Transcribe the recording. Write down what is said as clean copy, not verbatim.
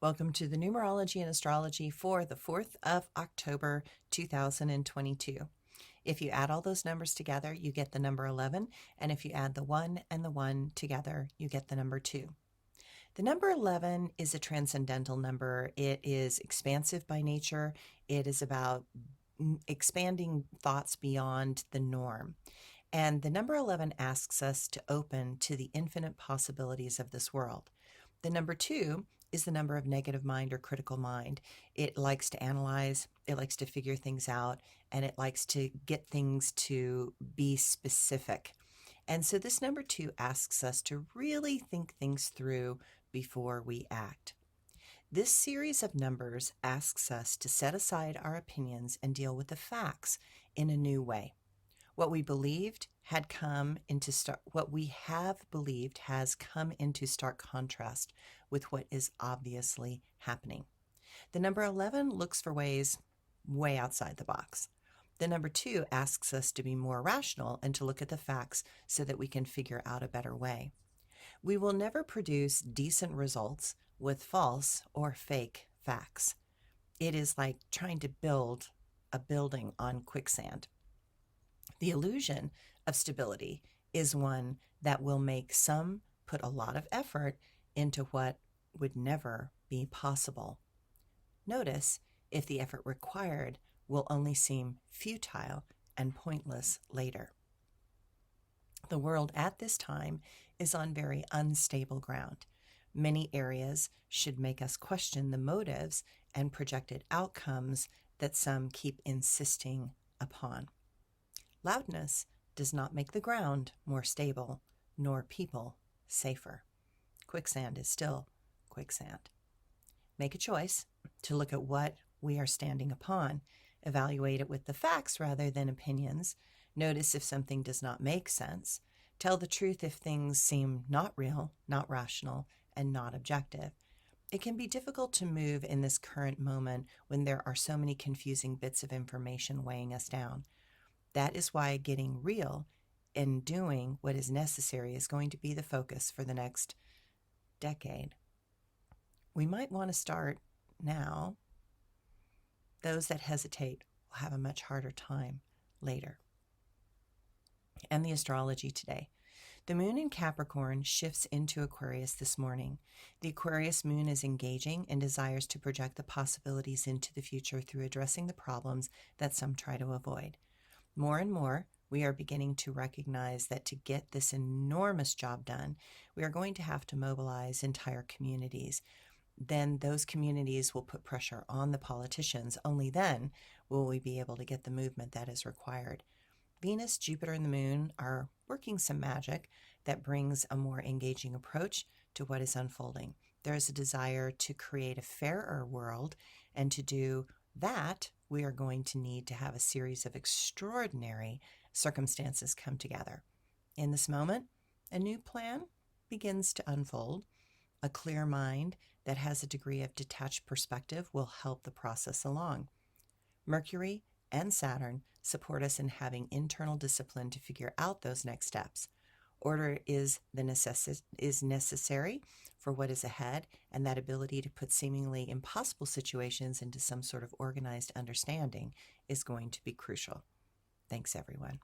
Welcome to the Numerology and Astrology for the 4th of October, 2022. If you add all those numbers together, you get the number 11, and if you add the 1 and the 1 together, you get the number 2. The number 11 is a transcendental number. It is expansive by nature. It is about expanding thoughts beyond the norm. And the number 11 asks us to open to the infinite possibilities of this world. The number 2 is the number of negative mind or critical mind. It likes to analyze, it likes to figure things out, and it likes to get things to be specific. And so this number 2 asks us to really think things through before we act. This series of numbers asks us to set aside our opinions and deal with the facts in a new way. What we believed had come into what we have believed has come into stark contrast with what is obviously happening. The number 11 looks for ways way outside the box. The number 2 asks us to be more rational and to look at the facts so that we can figure out a better way. We will never produce decent results with false or fake facts. It is like trying to build a building on quicksand. The illusion of stability is one that will make some put a lot of effort into what would never be possible. Notice if the effort required will only seem futile and pointless later. The world at this time is on very unstable ground. Many areas should make us question the motives and projected outcomes that some keep insisting upon. Loudness does not make the ground more stable, nor people safer. Quicksand is still quicksand. Make a choice to look at what we are standing upon. Evaluate it with the facts rather than opinions. Notice if something does not make sense. Tell the truth if things seem not real, not rational, and not objective. It can be difficult to move in this current moment when there are so many confusing bits of information weighing us down. That is why getting real and doing what is necessary is going to be the focus for the next decade. We might want to start now. Those that hesitate will have a much harder time later. And the astrology today. The moon in Capricorn shifts into Aquarius this morning. The Aquarius moon is engaging and desires to project the possibilities into the future through addressing the problems that some try to avoid. More and more, we are beginning to recognize that to get this enormous job done, we are going to have to mobilize entire communities. Then those communities will put pressure on the politicians. Only then will we be able to get the movement that is required. Venus, Jupiter, and the moon are working some magic that brings a more engaging approach to what is unfolding. There is a desire to create a fairer world, and to do that, we are going to need to have a series of extraordinary circumstances come together. In this moment, a new plan begins to unfold. A clear mind that has a degree of detached perspective will help the process along. Mercury and Saturn support us in having internal discipline to figure out those next steps. Order is necessary for what is ahead, and that ability to put seemingly impossible situations into some sort of organized understanding is going to be crucial. Thanks, everyone.